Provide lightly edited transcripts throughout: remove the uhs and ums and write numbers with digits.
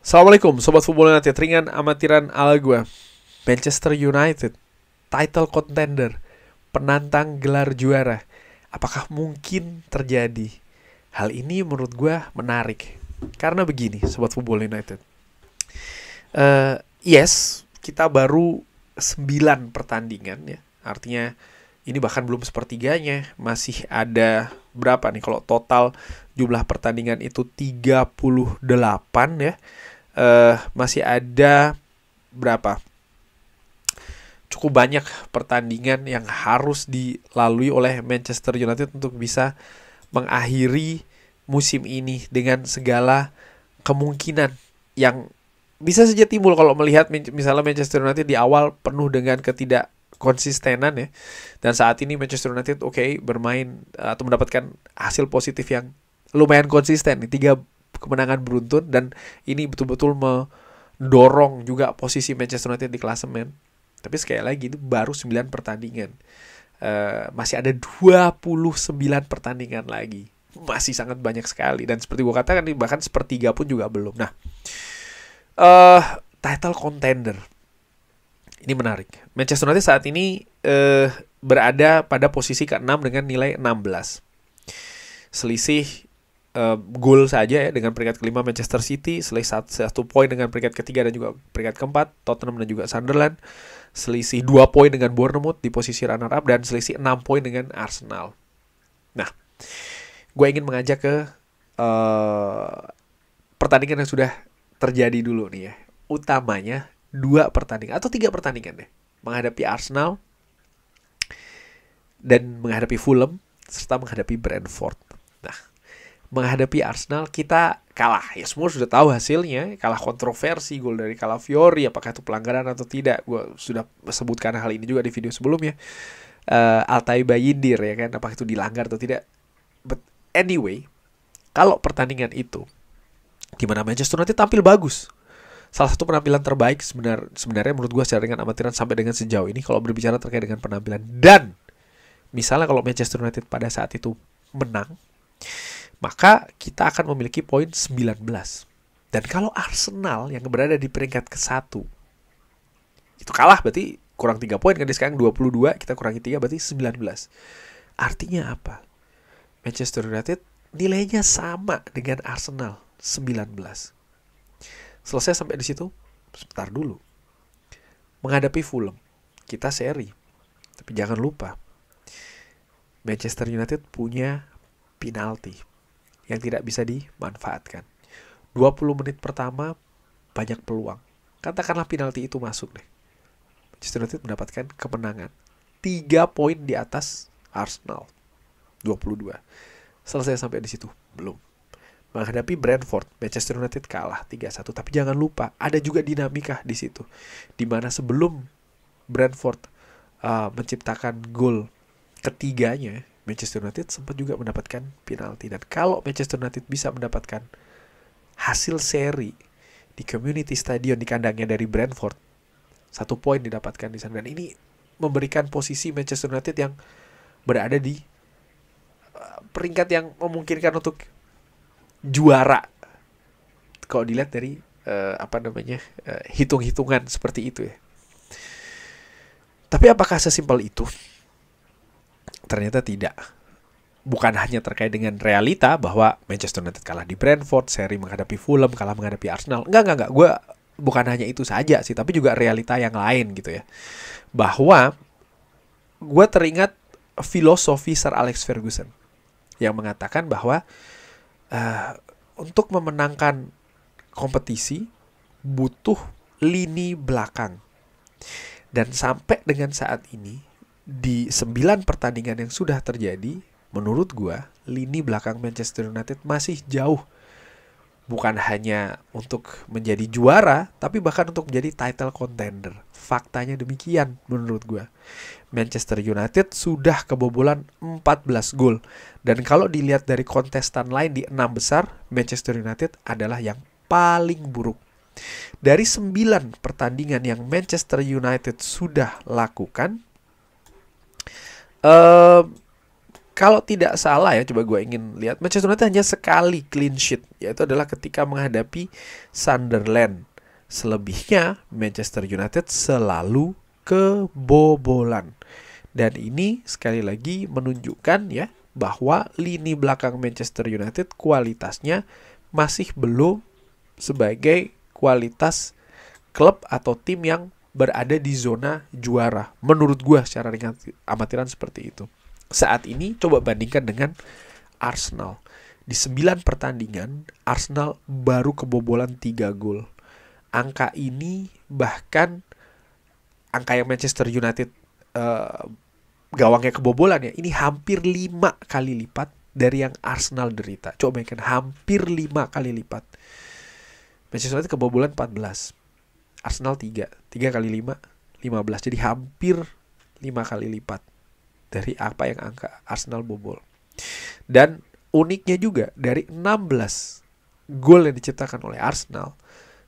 Assalamualaikum Sobat Football United, ringan amatiran ala gue. Manchester United, title contender, penantang gelar juara. Apakah mungkin terjadi? Hal ini menurut gue menarik. Karena begini Sobat Football United, yes, kita baru 9 pertandingan ya. Artinya ini bahkan belum sepertiganya. Masih ada berapa nih kalau total jumlah pertandingan itu 38 ya. Masih ada berapa? Cukup banyak pertandingan yang harus dilalui oleh Manchester United untuk bisa mengakhiri musim ini dengan segala kemungkinan yang bisa saja timbul kalau melihat misalnya Manchester United di awal penuh dengan ketidakkonsistenan ya. Dan saat ini Manchester United bermain atau mendapatkan hasil positif yang lumayan konsisten nih, 3 kemenangan beruntun, dan ini betul-betul mendorong juga posisi Manchester United di klasemen. Tapi sekali lagi itu baru 9 pertandingan. Masih ada 29 pertandingan lagi. Masih sangat banyak sekali. Dan seperti gue katakan, bahkan sepertiga pun juga belum. Nah, title contender. Ini menarik. Manchester United saat ini berada pada posisi ke-6 dengan nilai 16. Selisih gol saja ya dengan peringkat kelima Manchester City, selisih 1 poin dengan peringkat ketiga dan juga peringkat keempat Tottenham dan juga Sunderland, selisih 2 poin dengan Bournemouth di posisi runner up, dan selisih 6 poin dengan Arsenal. Nah, gue ingin mengajak ke pertandingan yang sudah terjadi dulu nih ya. Utamanya 2 pertandingan atau 3 pertandingan deh, menghadapi Arsenal dan menghadapi Fulham serta menghadapi Brentford. Nah, menghadapi Arsenal kita kalah. Ya semua sudah tahu hasilnya. Kalah kontroversi, gol dari Calafiori. Apakah itu pelanggaran atau tidak? Gue sudah sebutkan hal ini juga di video sebelumnya. Altay Bayindir ya kan. Apakah itu dilanggar atau tidak? But anyway, kalau pertandingan itu di mana Manchester United tampil bagus. Salah satu penampilan terbaik sebenarnya menurut gue secara ringan amatiran sampai dengan sejauh ini kalau berbicara terkait dengan penampilan. Dan misalnya kalau Manchester United pada saat itu menang, maka kita akan memiliki poin 19. Dan kalau Arsenal yang berada di peringkat ke-1 itu kalah, berarti kurang 3 poin kan. Sekarang 22, kita kurangi 3 berarti 19. Artinya apa? Manchester United nilainya sama dengan Arsenal, 19. Selesai sampai di situ? Sebentar dulu. Menghadapi Fulham, kita seri. Tapi jangan lupa, Manchester United punya penalti yang tidak bisa dimanfaatkan. 20 menit pertama banyak peluang. Katakanlah penalti itu masuk deh. Manchester United mendapatkan kemenangan. 3 poin di atas Arsenal. 22. Selesai sampai di situ? Belum. Menghadapi Brentford, Manchester United kalah 3-1. Tapi jangan lupa, ada juga dinamika di situ. Di mana sebelum Brentford menciptakan gol ketiganya, Manchester United sempat juga mendapatkan penalti. Dan kalau Manchester United bisa mendapatkan hasil seri di Community Stadium di kandangnya dari Brentford, 1 poin didapatkan di sana. Dan ini memberikan posisi Manchester United yang berada di peringkat yang memungkinkan untuk juara. Kalau dilihat dari hitung-hitungan seperti itu ya. Tapi apakah sesimpel itu? Ternyata tidak. Bukan hanya terkait dengan realita bahwa Manchester United kalah di Brentford, seri menghadapi Fulham, kalah menghadapi Arsenal. Enggak. Gue bukan hanya itu saja sih, tapi juga realita yang lain gitu ya. Bahwa gue teringat filosofi Sir Alex Ferguson yang mengatakan bahwa untuk memenangkan kompetisi butuh lini belakang. Dan sampai dengan saat ini, di 9 pertandingan yang sudah terjadi, menurut gua lini belakang Manchester United masih jauh. Bukan hanya untuk menjadi juara, tapi bahkan untuk menjadi title contender. Faktanya demikian menurut gua. Manchester United sudah kebobolan 14 gol. Dan kalau dilihat dari kontestan lain di 6 besar, Manchester United adalah yang paling buruk. Dari 9 pertandingan yang Manchester United sudah lakukan, Kalau tidak salah ya, coba gue ingin lihat, Manchester United hanya sekali clean sheet, yaitu adalah ketika menghadapi Sunderland. Selebihnya Manchester United selalu kebobolan. Dan ini sekali lagi menunjukkan ya bahwa lini belakang Manchester United kualitasnya masih belum sebagai kualitas klub atau tim yang berada di zona juara. Menurut gue secara amatiran seperti itu. Saat ini coba bandingkan dengan Arsenal. Di 9 pertandingan, Arsenal baru kebobolan 3 gol. Angka ini bahkan angka yang Manchester United gawangnya kebobolan ya, ini hampir 5 kali lipat dari yang Arsenal derita. Coba bayangkan, hampir 5 kali lipat. Manchester United kebobolan 14. Arsenal 3 kali 5, 15. Jadi hampir 5 kali lipat dari apa yang angka Arsenal bobol. Dan uniknya juga, dari 16 gol yang diciptakan oleh Arsenal,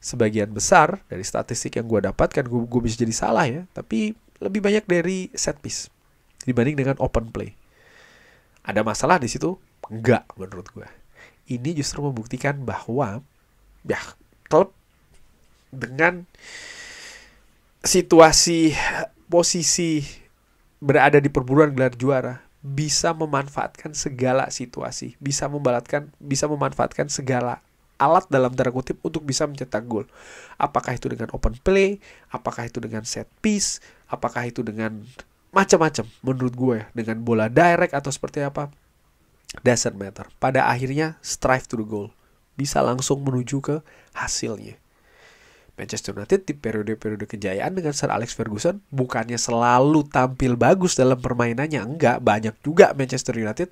sebagian besar dari statistik yang gue dapatkan, gue bisa jadi salah ya, tapi lebih banyak dari set piece dibanding dengan open play. Ada masalah di situ? Enggak, menurut gue. Ini justru membuktikan bahwa ya, klub dengan situasi posisi berada di perburuan gelar juara bisa memanfaatkan segala situasi, bisa memanfaatkan segala alat dalam tanda kutip untuk bisa mencetak gol. Apakah itu dengan open play, apakah itu dengan set piece, apakah itu dengan macam-macam. Menurut gue dengan bola direct atau seperti apa, doesn't matter. Pada akhirnya strive to the goal, bisa langsung menuju ke hasilnya. Manchester United di periode-periode kejayaan dengan Sir Alex Ferguson bukannya selalu tampil bagus dalam permainannya, enggak, banyak juga Manchester United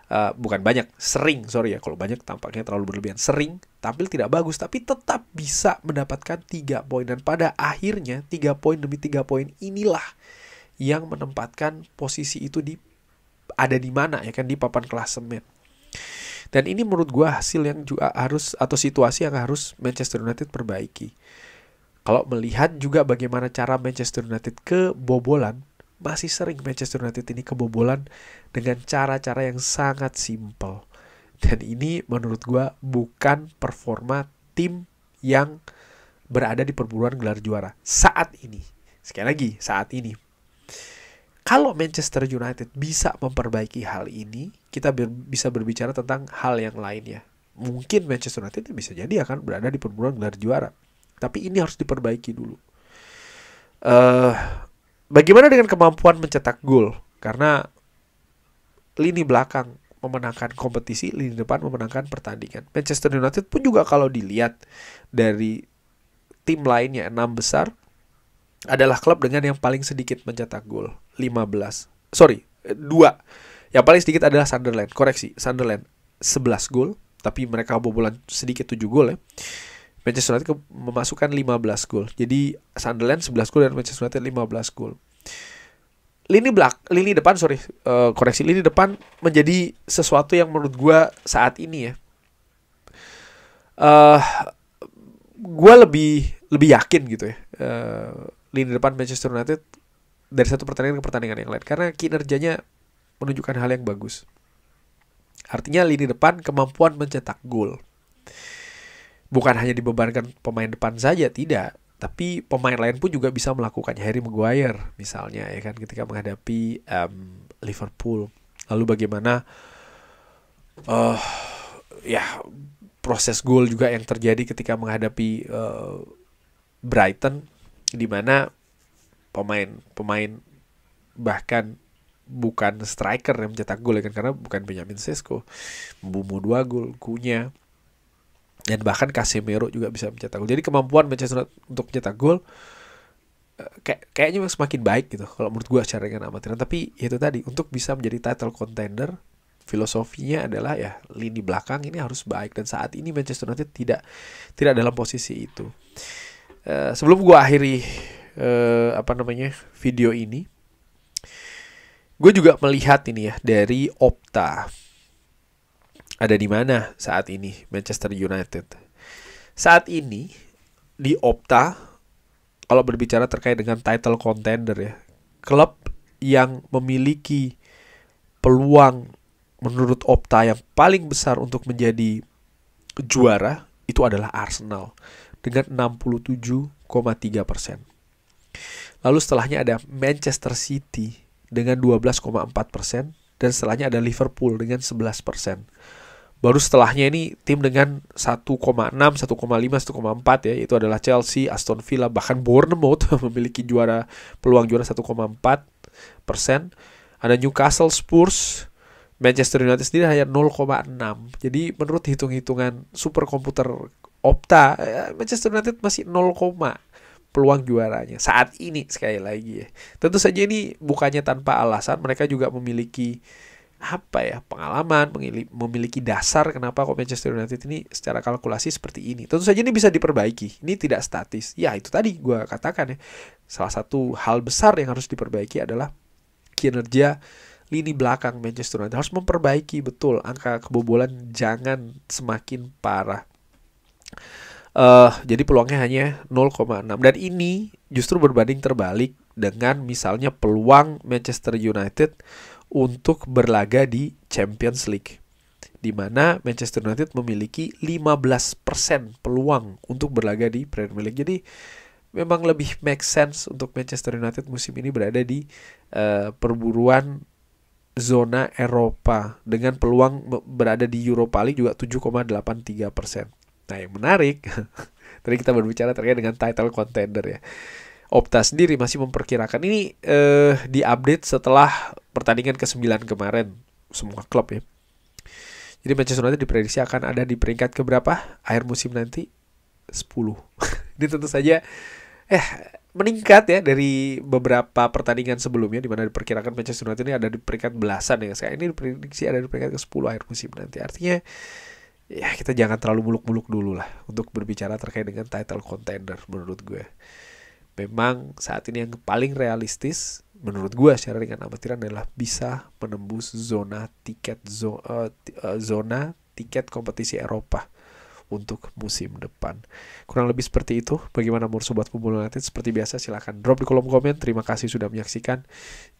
kalau banyak tampaknya terlalu berlebihan, sering tampil tidak bagus tapi tetap bisa mendapatkan 3 poin, dan pada akhirnya 3 poin demi 3 poin inilah yang menempatkan posisi itu ada di mana ya kan, di papan klasemen. Dan ini menurut gue hasil yang juga harus, atau situasi yang harus Manchester United perbaiki. Kalau melihat juga bagaimana cara Manchester United kebobolan, masih sering Manchester United ini kebobolan dengan cara-cara yang sangat simpel. Dan ini menurut gue bukan performa tim yang berada di perburuan gelar juara saat ini. Sekali lagi, saat ini. Kalau Manchester United bisa memperbaiki hal ini, kita bisa berbicara tentang hal yang lainnya. Mungkin Manchester United bisa jadi akan berada di perburuan gelar juara. Tapi ini harus diperbaiki dulu. Bagaimana dengan kemampuan mencetak gol? Karena lini belakang memenangkan kompetisi, lini depan memenangkan pertandingan. Manchester United pun juga kalau dilihat dari tim lainnya 6 besar, adalah klub dengan yang paling sedikit mencetak gol, 2. Yang paling sedikit adalah Sunderland. Sunderland 11 gol, tapi mereka bobolan sedikit 7 gol ya. Manchester United memasukkan 15 gol. Jadi Sunderland 11 gol dan Manchester United 15 gol. Lini depan menjadi sesuatu yang menurut gue saat ini ya, gue lebih yakin gitu ya, lini depan Manchester United dari satu pertandingan ke pertandingan yang lain, karena kinerjanya menunjukkan hal yang bagus. Artinya lini depan kemampuan mencetak gol bukan hanya dibebankan pemain depan saja, tidak, tapi pemain lain pun juga bisa melakukannya. Harry Maguire misalnya ya kan, ketika menghadapi Liverpool. Lalu bagaimana proses gol juga yang terjadi ketika menghadapi Brighton, di mana pemain bahkan bukan striker yang mencetak gol ya kan, karena bukan Benjamin Sesko, Mbeumo 2 gol, Cunha, dan bahkan Casemiro juga bisa mencetak gol. Jadi kemampuan Manchester United untuk mencetak gol kayaknya semakin baik gitu kalau menurut gue secara dengan amatiran. Tapi itu tadi, untuk bisa menjadi title contender, filosofinya adalah ya lini belakang ini harus baik, dan saat ini Manchester United tidak dalam posisi itu. Sebelum gue akhiri video ini, gue juga melihat ini ya dari Opta. Ada di mana saat ini Manchester United? Saat ini di Opta, kalau berbicara terkait dengan title contender ya, klub yang memiliki peluang menurut Opta yang paling besar untuk menjadi juara itu adalah Arsenal dengan 67,3%. Lalu setelahnya ada Manchester City dengan 12,4%, dan setelahnya ada Liverpool dengan 11%. Baru setelahnya ini tim dengan 1,6, 1,5, 1,4 ya, itu adalah Chelsea, Aston Villa, bahkan Bournemouth memiliki peluang juara 1,4%. Ada Newcastle, Spurs, Manchester United sendiri hanya 0,6. Jadi menurut hitung-hitungan superkomputer Opta, Manchester United masih 0, peluang juaranya saat ini. Sekali lagi ya, tentu saja ini bukannya tanpa alasan. Mereka juga memiliki pengalaman, memiliki dasar kenapa kok Manchester United ini secara kalkulasi seperti ini. Tentu saja ini bisa diperbaiki, ini tidak statis. Ya itu tadi gue katakan ya, salah satu hal besar yang harus diperbaiki adalah kinerja lini belakang Manchester United. Harus memperbaiki betul, angka kebobolan jangan semakin parah. Jadi peluangnya hanya 0,6, dan ini justru berbanding terbalik dengan misalnya peluang Manchester United untuk berlaga di Champions League, di mana Manchester United memiliki 15% peluang untuk berlaga di Premier League. Jadi memang lebih make sense untuk Manchester United musim ini berada di perburuan zona Eropa dengan peluang berada di Europa League juga 7,83%. Nah yang menarik, tadi kita berbicara terkait dengan title contender ya. Opta sendiri masih memperkirakan ini diupdate setelah pertandingan ke-9 kemarin semua klub ya. Jadi Manchester United diprediksi akan ada di peringkat keberapa akhir musim nanti? 10. Ini tentu saja meningkat ya dari beberapa pertandingan sebelumnya, di mana diperkirakan Manchester United ini ada di peringkat belasan ya. Sekarang ini diprediksi ada di peringkat ke-10 akhir musim nanti. Artinya ya kita jangan terlalu muluk-muluk dulu lah untuk berbicara terkait dengan title contender menurut gue. Memang saat ini yang paling realistis menurut gue secara ringan amatiran adalah bisa menembus zona tiket kompetisi Eropa untuk musim depan. Kurang lebih seperti itu. Bagaimana menurut Sobat Kumpul United? Seperti biasa silahkan drop di kolom komen. Terima kasih sudah menyaksikan.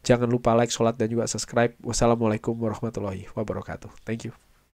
Jangan lupa like, sholat, dan juga subscribe. Wassalamualaikum warahmatullahi wabarakatuh. Thank you.